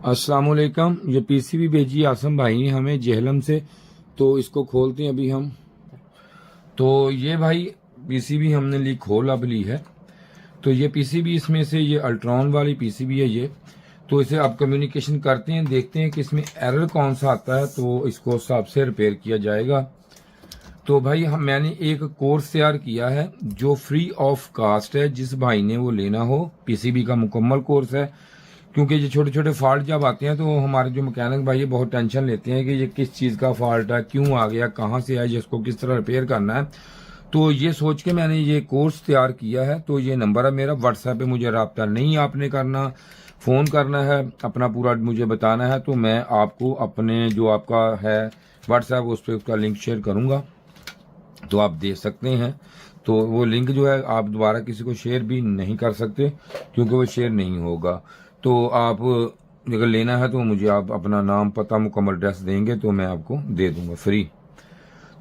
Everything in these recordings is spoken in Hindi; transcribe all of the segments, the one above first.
अस्सलाम वालेकुम। ये पीसीबी भेजी आसम भाई ने हमें जेहलम से, तो इसको खोलते हैं अभी हम। तो ये भाई पीसीबी हमने ली खोल अब ली है। तो ये पीसीबी इसमें से ये अल्ट्रॉन वाली पीसीबी है ये। तो इसे आप कम्युनिकेशन करते हैं, देखते हैं कि इसमें एरर कौन सा आता है, तो इसको हिसाब से रिपेयर किया जाएगा। तो भाई मैंने एक कोर्स तैयार किया है जो फ्री ऑफ कास्ट है। जिस भाई ने वो लेना हो, पीसीबी का मुकम्मल कोर्स है। क्योंकि ये छोटे छोटे फॉल्ट जब आते हैं तो हमारे जो मैकेनिक भाई ये बहुत टेंशन लेते हैं कि ये किस चीज़ का फॉल्ट है, क्यों आ गया, कहाँ से आया, जिसको किस तरह रिपेयर करना है। तो ये सोच के मैंने ये कोर्स तैयार किया है। तो ये नंबर है मेरा व्हाट्सएप पे, मुझे रब्ता नहीं आपने करना, फ़ोन करना है, अपना पूरा मुझे बताना है। तो मैं आपको अपने जो आपका है व्हाट्सएप उस पर उसका लिंक शेयर करूँगा, तो आप देख सकते हैं। तो वो लिंक जो है आप दोबारा किसी को शेयर भी नहीं कर सकते, क्योंकि वो शेयर नहीं होगा। तो आप अगर लेना है तो मुझे आप अपना नाम पता मुकम्मल एड्रेस देंगे तो मैं आपको दे दूंगा फ्री।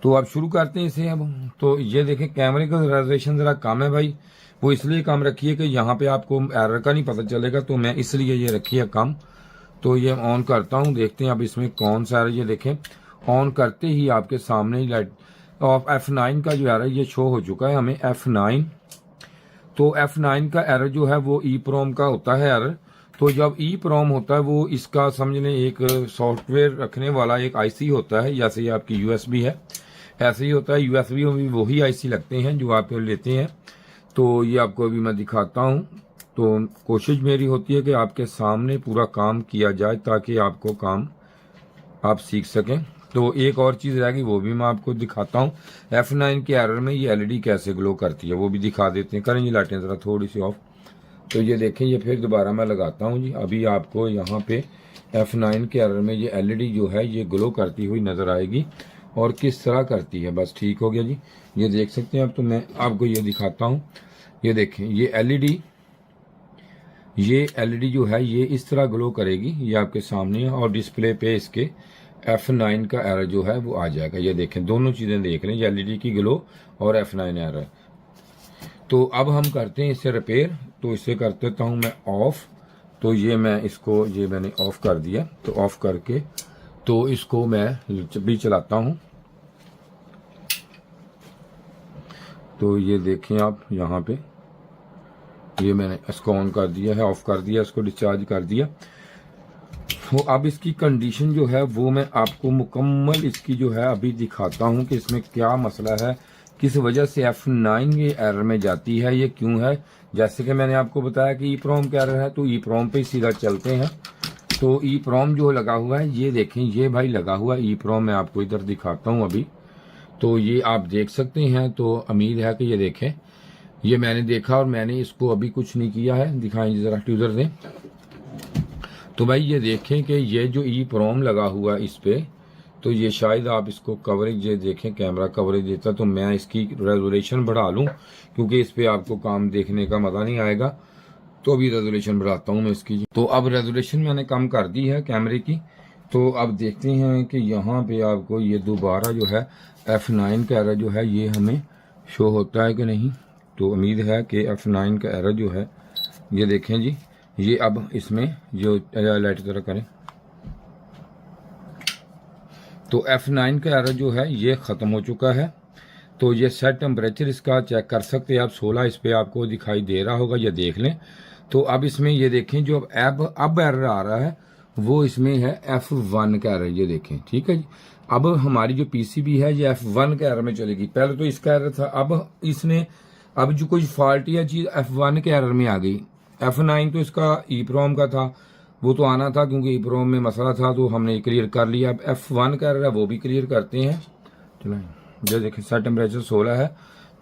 तो आप शुरू करते हैं इसे अब। तो ये देखें कैमरे का रेजोल्यूशन ज़रा कम है भाई, वो इसलिए कम रखी है कि यहाँ पे आपको एरर का नहीं पता चलेगा, तो मैं इसलिए ये रखी है कम। तो ये ऑन करता हूँ, देखते हैं अब इसमें कौन सा एरर। ये देखें ऑन करते ही आपके सामने ही लाइट ऑफ F9 का जो एरर ये शो हो चुका है हमें F9। तो F9 का एरर जो है वो ई प्रोम का होता है एरर। तो जब ई प्रोम होता है वो इसका समझ लें एक सॉफ्टवेयर रखने वाला एक आईसी होता है, जैसे ये आपकी यूएसबी है ऐसे ही होता है। यूएसबी में भी वही आईसी लगते हैं जो आप लेते हैं। तो ये आपको अभी मैं दिखाता हूँ। तो कोशिश मेरी होती है कि आपके सामने पूरा काम किया जाए ताकि आपको काम आप सीख सकें। तो एक और चीज़ रह गई, वो भी मैं आपको दिखाता हूँ। F9 के एरर में ये एलईडी कैसे ग्लो करती है वो भी दिखा देते हैं। करें ये लाइटें ज़रा थोड़ी सी ऑफ। तो ये देखें, ये फिर दोबारा मैं लगाता हूँ जी। अभी आपको यहाँ पे F9 के एरर में ये एलईडी जो है ये ग्लो करती हुई नज़र आएगी, और किस तरह करती है। बस ठीक हो गया जी, ये देख सकते हैं। अब तो मैं आपको ये दिखाता हूँ। ये देखें ये एलईडी जो है ये इस तरह ग्लो करेगी, ये आपके सामने है। और डिस्प्ले पे इसके F9 का एरर जो है वो आ जाएगा। ये देखें दोनों चीज़ें देख लें, एलईडी की ग्लो और F9 एरर। तो अब हम करते हैं इसे रिपेयर। तो इसे कर देता हूँ मैं ऑफ। तो ये मैंने ऑफ कर दिया। तो ऑफ करके तो इसको मैं भी चलाता हूँ। तो ये देखें आप यहाँ पे, ये मैंने इसको ऑन कर दिया है, ऑफ कर दिया, इसको डिस्चार्ज कर दिया। तो अब इसकी कंडीशन जो है वो मैं आपको मुकम्मल इसकी जो है अभी दिखाता हूँ कि इसमें क्या मसला है, किस वजह से F9 ये एरर में जाती है, ये क्यों है। जैसे कि मैंने आपको बताया कि ई प्रोम का एरर है, तो ई प्रोम पे सीधा चलते हैं। तो ई प्रोम जो लगा हुआ है ये देखें, ये भाई लगा हुआ है ई प्रोम। मैं आपको इधर दिखाता हूँ अभी। तो ये आप देख सकते हैं। तो उम्मीद है कि ये देखें, ये मैंने देखा और मैंने इसको अभी कुछ नहीं किया है। दिखाएं जरा ट्यूजर दें। तो भाई ये देखें कि ये जो ई प्रोम लगा हुआ है इस पे, तो ये शायद आप इसको कवरेज ये देखें, कैमरा कवरेज देता तो मैं इसकी रेजोल्यूशन बढ़ा लूँ, क्योंकि इस पे आपको काम देखने का मज़ा नहीं आएगा। तो अभी रेजोल्यूशन बढ़ाता हूँ मैं इसकी। तो अब रेजोल्यूशन मैंने कम कर दी है कैमरे की। तो अब देखते हैं कि यहाँ पे आपको ये दोबारा जो है F9 का एरर जो है ये हमें शो होता है कि नहीं। तो उम्मीद है कि F9 का एरर जो है ये देखें जी, ये अब इसमें जो लाइट तरह करें, तो F9 का एरर जो है ये ख़त्म हो चुका है। तो ये सेट टेम्परेचर इसका चेक कर सकते हैं आप, 16 इस पर आपको दिखाई दे रहा होगा, ये देख लें। तो अब इसमें ये देखें जो अब एरर आ रहा है वो इसमें है F1 का एरर, ये देखें। ठीक है जी, अब हमारी जो पीसीबी है ये F1 के एरर में चलेगी। पहले तो इसका एरर था, अब जो कुछ फॉल्टी चीज़ F1 के एरर में आ गई। F9 तो इसका ई प्रोम का था, वो तो आना था क्योंकि ई प्रोम में मसला था, तो हमने क्लियर कर लिया। अब F1 का एरर है वो भी क्लियर करते हैं। चलो जो देखें सेट टेम्परेचर 16 है।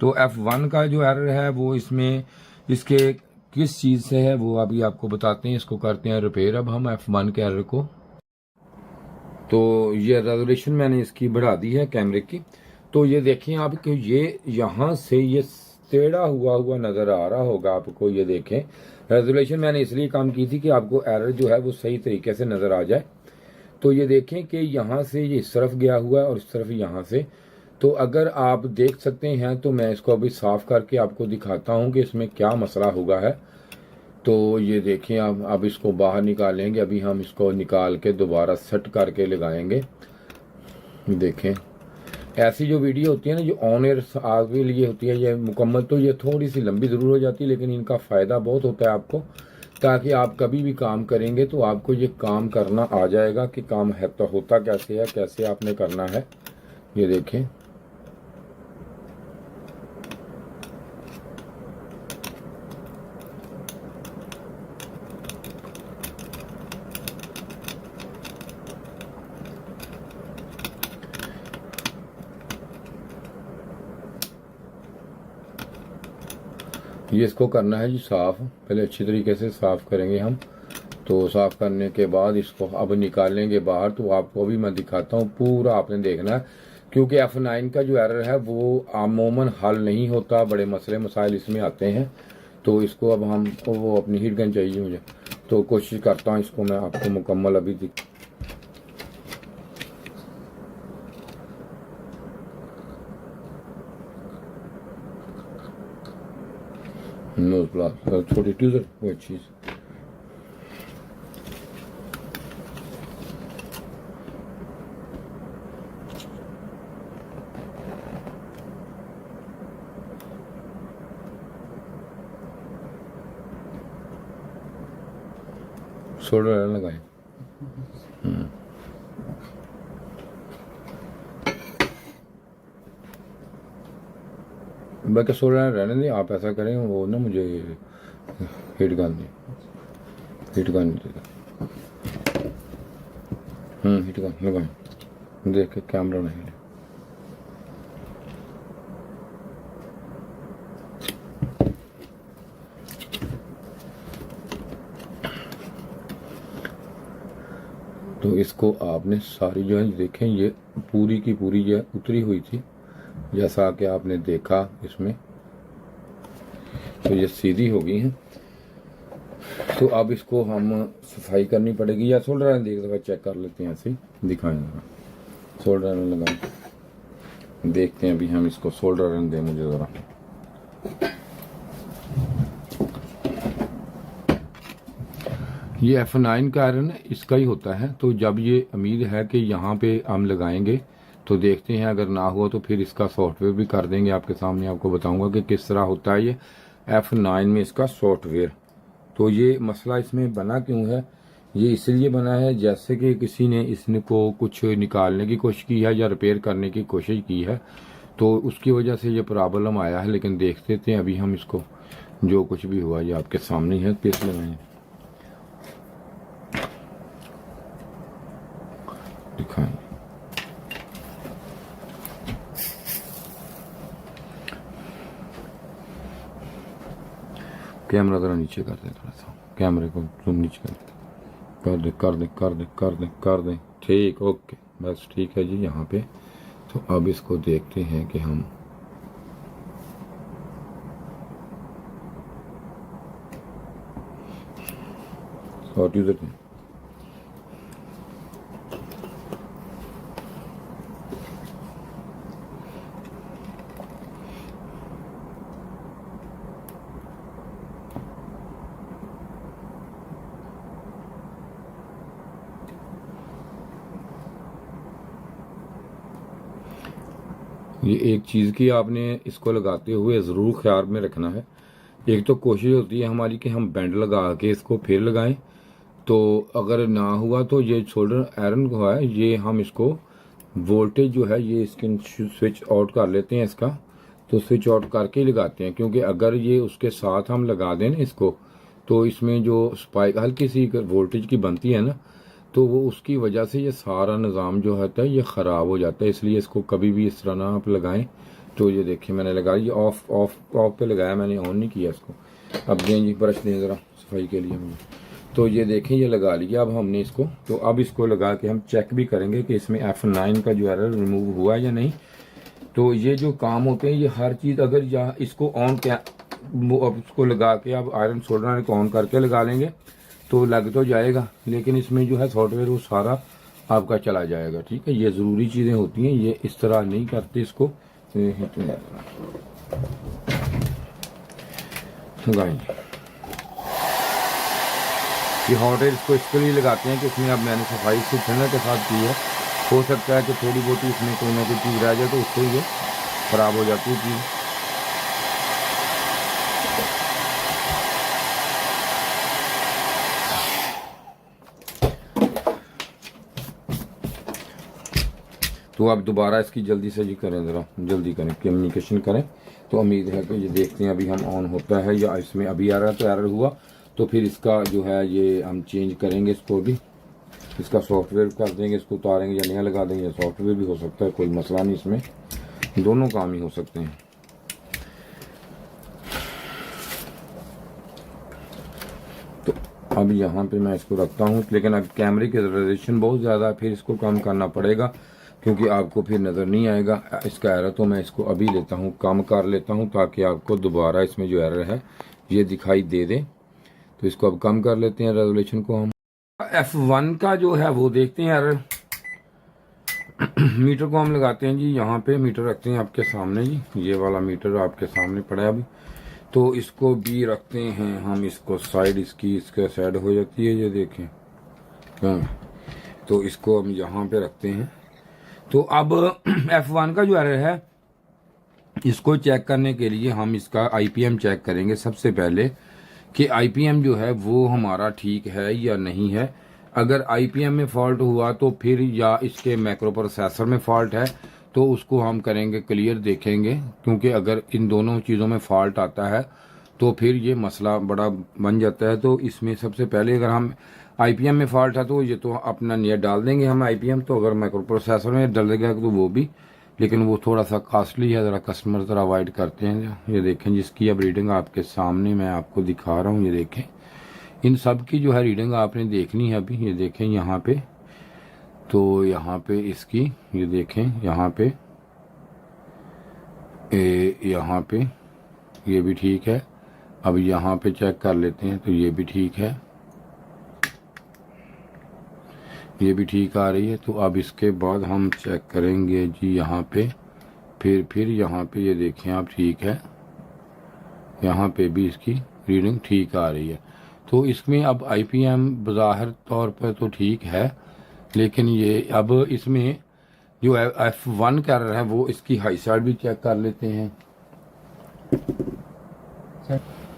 तो F1 का जो एरर है वो इसमें इसके किस चीज़ से है वो अभी आपको बताते हैं। इसको करते हैं रिपेयर अब हम F1 के एरर को। तो ये रेजोल्यूशन मैंने इसकी बढ़ा दी है कैमरे की। तो ये देखें आप कि ये यहाँ से ये टेढ़ा हुआ नज़र आ रहा होगा आपको। ये देखें रेजोल्यूशन मैंने इसलिए कम की थी कि आपको एरर जो है वो सही तरीके से नज़र आ जाए। तो ये देखें कि यहाँ से ये इस तरफ गया हुआ है और इस तरफ यहाँ से। तो अगर आप देख सकते हैं तो मैं इसको अभी साफ करके आपको दिखाता हूँ कि इसमें क्या मसला हुआ है। तो ये देखें अब इसको बाहर निकालेंगे। अभी हम इसको निकाल के दोबारा सेट करके लगाएंगे। देखें, ऐसी जो वीडियो होती है ना, जो ऑन एयर आपके लिए होती है, ये मुकम्मल, तो ये थोड़ी सी लंबी ज़रूर हो जाती है, लेकिन इनका फ़ायदा बहुत होता है आपको, ताकि आप कभी भी काम करेंगे तो आपको ये काम करना आ जाएगा कि काम है तो होता कैसे है, कैसे आपने करना है। ये देखें, ये इसको करना है जी साफ़। पहले अच्छी तरीके से साफ़ करेंगे हम। तो साफ़ करने के बाद इसको अब निकालेंगे बाहर। तो आपको भी मैं दिखाता हूँ, पूरा आपने देखना है, क्योंकि F9 का जो एरर है वो अमूमन हल नहीं होता, बड़े मसले मसाइल इसमें आते हैं। तो इसको अब हमको वो अपनी हीट गन चाहिए मुझे, तो कोशिश करता हूँ इसको मैं आपको मुकम्मल अभी नोज प्लास छोटी ट्यूजर वो चीज़। सोल्डर लगाए। बाकी सोल्डर रहने दें, आप ऐसा करें, वो ना मुझे हीट गन दें, हीट गन देगा। हीट गन लगाएं, देख के कैमरा नहीं ले। तो इसको आपने सारी जो है देखें, ये पूरी की पूरी ये उतरी हुई थी, जैसा कि आपने देखा इसमें, तो ये सीधी हो गई है। तो अब इसको हम सफाई करनी पड़ेगी, या सोल्डर देख दफ़ा चेक कर लेते हैं, ऐसे दिखाएंगे। सोल्डर लगाएं, देखते हैं अभी हम इसको। सोल्डर दें मुझे ज़रा। ये F9 का आयरन इसका ही होता है। तो जब ये उम्मीद है कि यहाँ पे हम लगाएंगे तो देखते हैं, अगर ना हुआ तो फिर इसका सॉफ्टवेयर भी कर देंगे आपके सामने, आपको बताऊंगा कि किस तरह होता है ये F9 में इसका सॉफ्टवेयर। तो ये मसला इसमें बना क्यों है, ये इसलिए बना है जैसे कि किसी ने इसने को कुछ निकालने की कोशिश की है या रिपेयर करने की कोशिश की है, तो उसकी वजह से ये प्रॉब्लम आया है। लेकिन देखते थे अभी हम इसको, जो कुछ भी हुआ ये आपके सामने है। पीस लगाएं, दिखाएं। कैमरा ज़रा नीचे कर दे, थोड़ा सा कैमरे को तुम नीचे कर दे, कर दे, कर दे, कर दे, कर दे। ठीक, ओके, बस ठीक है जी यहाँ पे। तो अब इसको देखते हैं कि हम और यूज़र हैं। ये एक चीज़ की आपने इसको लगाते हुए ज़रूर ख्याल में रखना है। एक तो कोशिश होती है हमारी कि हम बैंड लगा के इसको फिर लगाएं, तो अगर ना हुआ तो ये सोल्डर आयरन को है, ये हम इसको वोल्टेज जो है ये इसके स्विच आउट कर लेते हैं इसका। तो स्विच आउट करके ही लगाते हैं, क्योंकि अगर ये उसके साथ हम लगा दें ना इसको, तो इसमें जो स्पाइक हल्की सी वोल्टेज की बनती है ना, तो वो उसकी वजह से ये सारा निज़ाम जो होता है ये ख़राब हो जाता है। इसलिए इसको कभी भी इस तरह ना आप लगाएं। तो ये देखिए मैंने लगाया, ये ऑफ ऑफ ऑफ पे लगाया, मैंने ऑन नहीं किया इसको। अब दें जी, ब्रश दें ज़रा सफाई के लिए मुझे। तो ये देखें, ये लगा लिया अब हमने इसको। तो अब इसको लगा के हम चेक भी करेंगे कि इसमें F9 का जो एरर रिमूव हुआ या नहीं। तो ये जो काम होते हैं ये हर चीज़, अगर यहाँ इसको ऑन क्या अब इसको लगा के अब आयरन सोल्डर को ऑन करके लगा लेंगे तो लग तो जाएगा, लेकिन इसमें जो है सॉफ्टवेयर वो सारा आपका चला जाएगा। ठीक है, ये ज़रूरी चीज़ें होती हैं, ये इस तरह नहीं करते इसको। लगाएंगे ये हॉट एयर इसको इसके लिए लगाते हैं कि इसमें अब मैंने सफाई से ठंडक के साथ की है, हो सकता है कि थोड़ी बहुत इसमें कोई ना कोई चीज़ रह जाए तो उससे ये ख़राब हो जाती है चीज़। तो आप दोबारा इसकी जल्दी से जी करें, ज़रा जल्दी करें, कम्युनिकेशन करें। तो उम्मीद है कि ये देखते हैं अभी हम ऑन होता है या इसमें अभी आ रहा है, तो एरर हुआ तो फिर इसका जो है ये हम चेंज करेंगे, इसको भी इसका सॉफ्टवेयर कर देंगे, इसको उतारेंगे या नया लगा देंगे, या सॉफ्टवेयर भी हो सकता है, कोई मसला नहीं, इसमें दोनों काम ही हो सकते हैं। तो अब यहाँ पे मैं इसको रखता हूँ, लेकिन अब कैमरे की रेजोल्यूशन बहुत ज़्यादा है, फिर इसको कम करना पड़ेगा क्योंकि आपको फिर नज़र नहीं आएगा इसका एरर। तो मैं इसको अभी लेता हूँ, कम कर लेता हूँ ताकि आपको दोबारा इसमें जो एरर है ये दिखाई दे दे। तो इसको अब कम कर लेते हैं रेजोल्यूशन को। हम F1 का जो है वो देखते हैं एरर। मीटर को हम लगाते हैं जी, यहाँ पे मीटर रखते हैं आपके सामने जी, ये वाला मीटर आपके सामने पड़ा है अभी। तो इसको भी रखते हैं हम, इसको साइड इसकी इसके साइड हो जाती है, ये देखें। तो इसको हम यहाँ पे रखते हैं। तो अब F1 का जो एरर है इसको चेक करने के लिए हम इसका IPM चेक करेंगे सबसे पहले कि IPM जो है वो हमारा ठीक है या नहीं है। अगर IPM में फॉल्ट हुआ तो फिर या इसके मैक्रो प्रोसेसर में फॉल्ट है तो उसको हम करेंगे क्लियर, देखेंगे, क्योंकि अगर इन दोनों चीज़ों में फॉल्ट आता है तो फिर ये मसला बड़ा बन जाता है। तो इसमें सबसे पहले अगर हम IPM में फॉल्ट है तो ये तो अपना नया डाल देंगे हम IPM। तो अगर माइक्रो प्रोसेसर में डलेगा तो वो भी, लेकिन वो थोड़ा सा कॉस्टली है, ज़रा कस्टमर ज़रा अवॉइड करते हैं। ये देखें जिसकी अब रीडिंग आपके सामने मैं आपको दिखा रहा हूँ, ये देखें, इन सब की जो है रीडिंग आपने देखनी है अभी। ये देखें यहाँ पे, तो यहाँ पे इसकी ये देखें, यहाँ पे यहाँ पे ये भी ठीक है। अब यहाँ पे चेक कर लेते हैं, तो ये भी ठीक है, ये भी ठीक आ रही है। तो अब इसके बाद हम चेक करेंगे जी यहाँ पे, फिर यहाँ पे ये देखें आप, ठीक है, यहाँ पे भी इसकी रीडिंग ठीक आ रही है। तो इसमें अब IPM बज़ाहिर तौर पर तो ठीक है, लेकिन ये अब इसमें जो F1 कर रहा है वो इसकी हाई साइड भी चेक कर लेते हैं।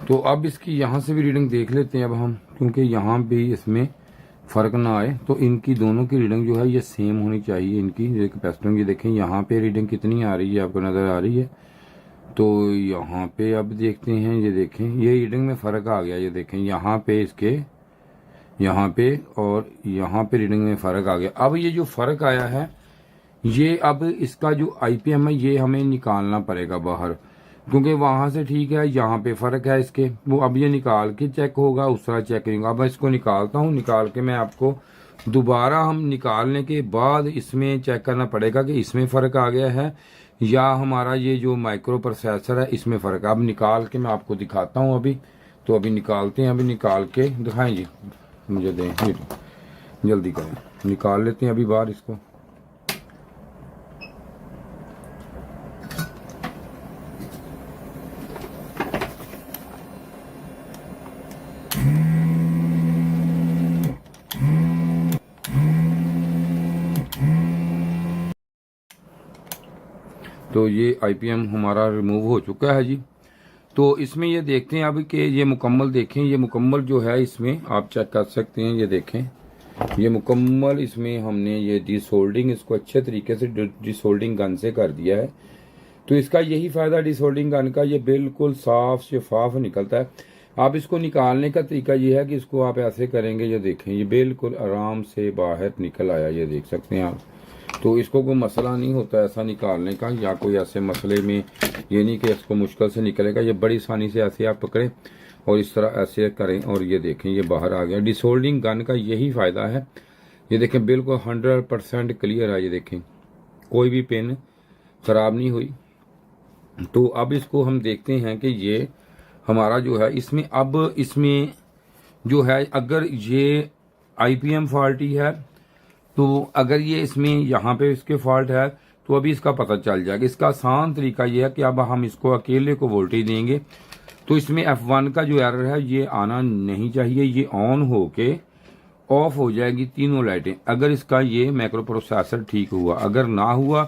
तो अब इसकी यहाँ से भी रीडिंग देख लेते हैं अब हम, क्योंकि यहाँ भी इसमें फ़र्क ना आए। तो इनकी दोनों की रीडिंग जो है ये सेम होनी चाहिए इनकी। ये कैपेसिटर की देखें यहाँ पे रीडिंग कितनी आ रही है, आपको नज़र आ रही है। तो यहाँ पे अब देखते हैं, ये देखें ये रीडिंग में फ़र्क आ गया, ये देखें यहाँ पे इसके यहाँ पे और यहाँ पे रीडिंग में फ़र्क आ गया। अब ये जो फ़र्क आया है ये अब इसका जो IPM है ये हमें निकालना पड़ेगा बाहर, क्योंकि वहाँ से ठीक है, यहाँ पे फ़र्क है इसके, वो अब ये निकाल के चेक होगा, उस तरह चेक नहीं होगा। अब इसको निकालता हूँ, निकाल के मैं आपको दोबारा, हम निकालने के बाद इसमें चेक करना पड़ेगा कि इसमें फ़र्क आ गया है या हमारा ये जो माइक्रो प्रोसेसर है इसमें फ़र्क है। अब निकाल के मैं आपको दिखाता हूँ अभी। तो अभी निकालते हैं, अभी निकाल के दिखाएं जी, मुझे दें, जल्दी करें, निकाल लेते हैं अभी बाहर इसको। तो ये IPM हमारा रिमूव हो चुका है जी। तो इसमें ये देखते हैं अब कि ये मुकम्मल, देखें ये मुकम्मल जो है इसमें आप चेक कर सकते हैं, ये देखें ये मुकम्मल इसमें हमने ये डिसोल्डिंग इसको अच्छे तरीके से डिसोल्डिंग गन से कर दिया है। तो इसका यही फ़ायदा डिसोल्डिंग गन का, ये बिल्कुल साफ शफाफ निकलता है। आप इसको निकालने का तरीका ये है कि इसको आप ऐसे करेंगे, ये देखें ये बिल्कुल आराम से बाहर निकल आया, ये देख सकते हैं आप। तो इसको कोई मसला नहीं होता ऐसा निकालने का, या कोई ऐसे मसले में ये नहीं कि इसको मुश्किल से निकलेगा, ये बड़ी आसानी से ऐसे आप पकड़ें और इस तरह ऐसे करें और ये देखें ये बाहर आ गया। डिसोल्डिंग गन का यही फ़ायदा है। ये देखें बिल्कुल 100% क्लियर है, ये देखें कोई भी पेन ख़राब नहीं हुई। तो अब इसको हम देखते हैं कि ये हमारा जो है इसमें, अब इसमें जो है अगर ये IPM फॉल्टी है तो अगर ये इसमें यहाँ पे इसके फॉल्ट है तो अभी इसका पता चल जाएगा। इसका आसान तरीका ये है कि अब हम इसको अकेले को वोल्टेज देंगे तो इसमें F1 का जो एरर है ये आना नहीं चाहिए। ये ऑन होके ऑफ हो जाएगी तीनों लाइटें अगर इसका ये माइक्रो प्रोसेसर ठीक हुआ। अगर ना हुआ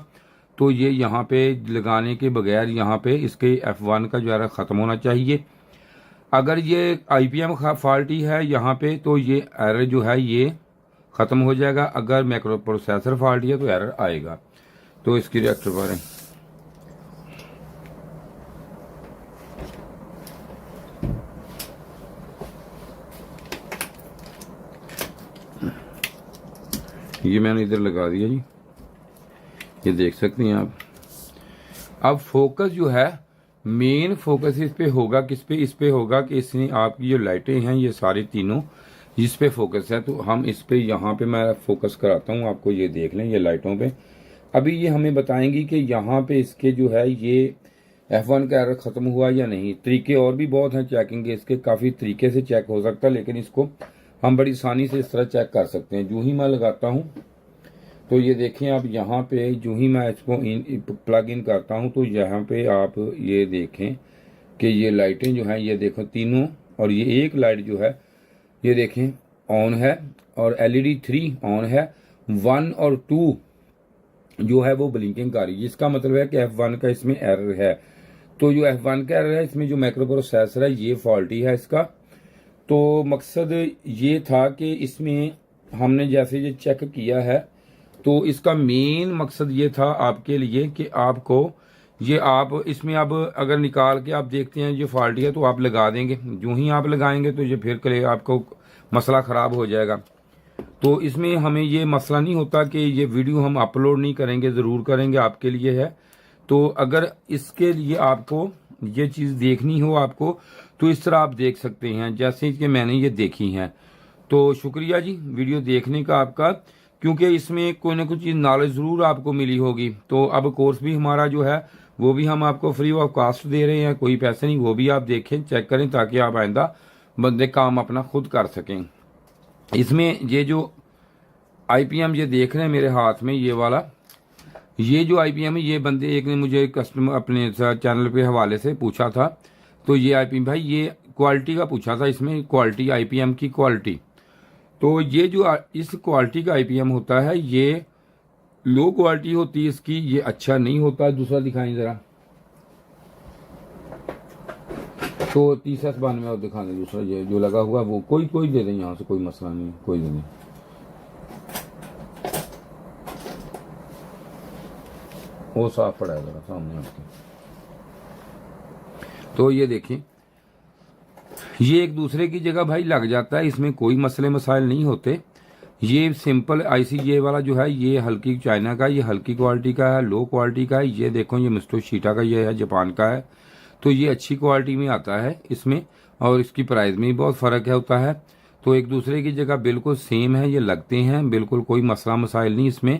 तो ये यहाँ पे लगाने के बगैर यहाँ पे इसके F1 का जो एरर ख़त्म होना चाहिए। अगर ये IPM फॉल्टी है यहाँ पे तो ये एरर जो है ये ख़त्म हो जाएगा। अगर माइक्रो प्रोसेसर फॉल्टी है तो एरर आएगा। तो इसकी रिएक्टर पर ये मैंने इधर लगा दिया जी, ये देख सकते हैं आप। अब फोकस जो है मेन फोकस इस पे होगा, किस पे? इस पे होगा कि इसने आपकी जो लाइटें हैं ये सारे तीनों इस पे फोकस है। तो हम इस पे यहाँ पे मैं फोकस कराता हूँ आपको, ये देख लें ये लाइटों पे। अभी ये हमें बताएंगी कि यहाँ पे इसके जो है ये F1 का एरर ख़त्म हुआ या नहीं। तरीके और भी बहुत हैं चेकिंग के, इसके काफ़ी तरीके से चेक हो सकता है, लेकिन इसको हम बड़ी आसानी से इस तरह चेक कर सकते हैं। जो ही मैं लगाता हूँ तो ये देखें आप, यहाँ पे जो ही मैं इसको प्लग इन करता हूँ तो यहाँ पे आप ये देखें कि ये लाइटें जो हैं ये देखो तीनों, और ये एक लाइट जो है ये देखें ऑन है, और LED 3 ऑन है, 1 और 2 जो है वो ब्लिंकिंग कर रही है। इसका मतलब है कि F1 का इसमें एरर है। तो जो F1 का एरर है इसमें जो माइक्रो प्रोसेसर है ये फॉल्टी है इसका। तो मकसद ये था कि इसमें हमने जैसे ये चेक किया है तो इसका मेन मकसद ये था आपके लिए कि आपको ये आप इसमें अब अगर निकाल के आप देखते हैं ये फॉल्टी है तो आप लगा देंगे। जो ही आप लगाएंगे तो ये फिर कल आपको मसला ख़राब हो जाएगा। तो इसमें हमें ये मसला नहीं होता कि ये वीडियो हम अपलोड नहीं करेंगे, ज़रूर करेंगे, आपके लिए है। तो अगर इसके लिए आपको ये चीज़ देखनी हो आपको तो इस तरह आप देख सकते हैं जैसे कि मैंने ये देखी हैं। तो शुक्रिया जी वीडियो देखने का आपका, क्योंकि इसमें कोई ना कोई चीज़ नॉलेज ज़रूर आपको मिली होगी। तो अब कोर्स भी हमारा जो है वो भी हम आपको फ्री ऑफ कॉस्ट दे रहे हैं, कोई पैसे नहीं। वो भी आप देखें, चेक करें, ताकि आप आइंदा बंदे काम अपना खुद कर सकें। इसमें ये जो IPM ये देख रहे हैं मेरे हाथ में ये वाला, ये जो IPM है ये बंदे एक ने मुझे कस्टमर अपने चैनल पे हवाले से पूछा था। तो ये IPM भाई ये क्वालिटी का पूछा था, इसमें क्वालिटी IPM की क्वालिटी। तो ये जो इस क्वालिटी का IPM होता है ये लो क्वालिटी होती है इसकी, ये अच्छा नहीं होता। दूसरा दिखाएं जरा, तो 3092 और दिखा दें दूसरा ये जो लगा हुआ वो कोई दे दें यहाँ से, कोई मसला नहीं, कोई दे दें। वो साफ पड़ा है जरा सामने आपके। तो ये देखिए ये एक दूसरे की जगह भाई लग जाता है, इसमें कोई मसले मसाइल नहीं होते। ये सिंपल IC ये वाला जो है ये हल्की चाइना का, ये हल्की क्वालिटी का है, लो क्वालिटी का है। ये देखो ये मित्सुबिशी का ये है, जापान का है। तो ये अच्छी क्वालिटी में आता है इसमें, और इसकी प्राइस में भी बहुत फ़र्क होता है। तो एक दूसरे की जगह बिल्कुल सेम है, ये लगते हैं, बिल्कुल कोई मसला मसाइल नहीं इसमें।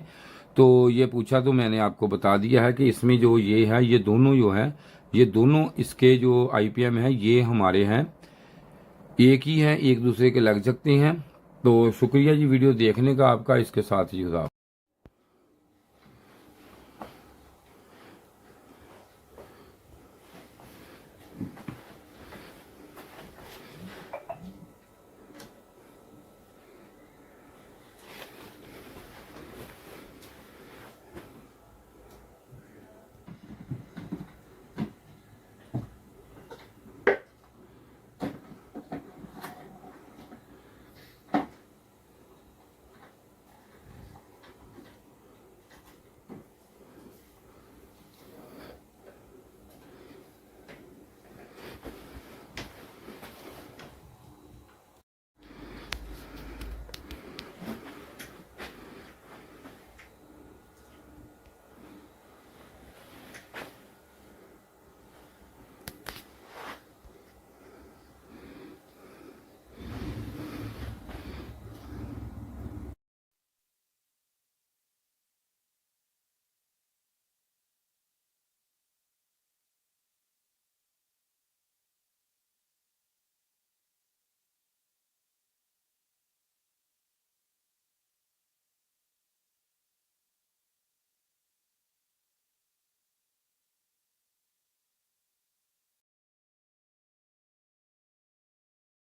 तो ये पूछा तो मैंने आपको बता दिया है कि इसमें जो ये है ये दोनों जो है ये दोनों इसके जो IPM है ये हमारे हैं, एक ही हैं, एक दूसरे के लग सकते हैं। तो शुक्रिया जी वीडियो देखने का आपका। इसके साथ ही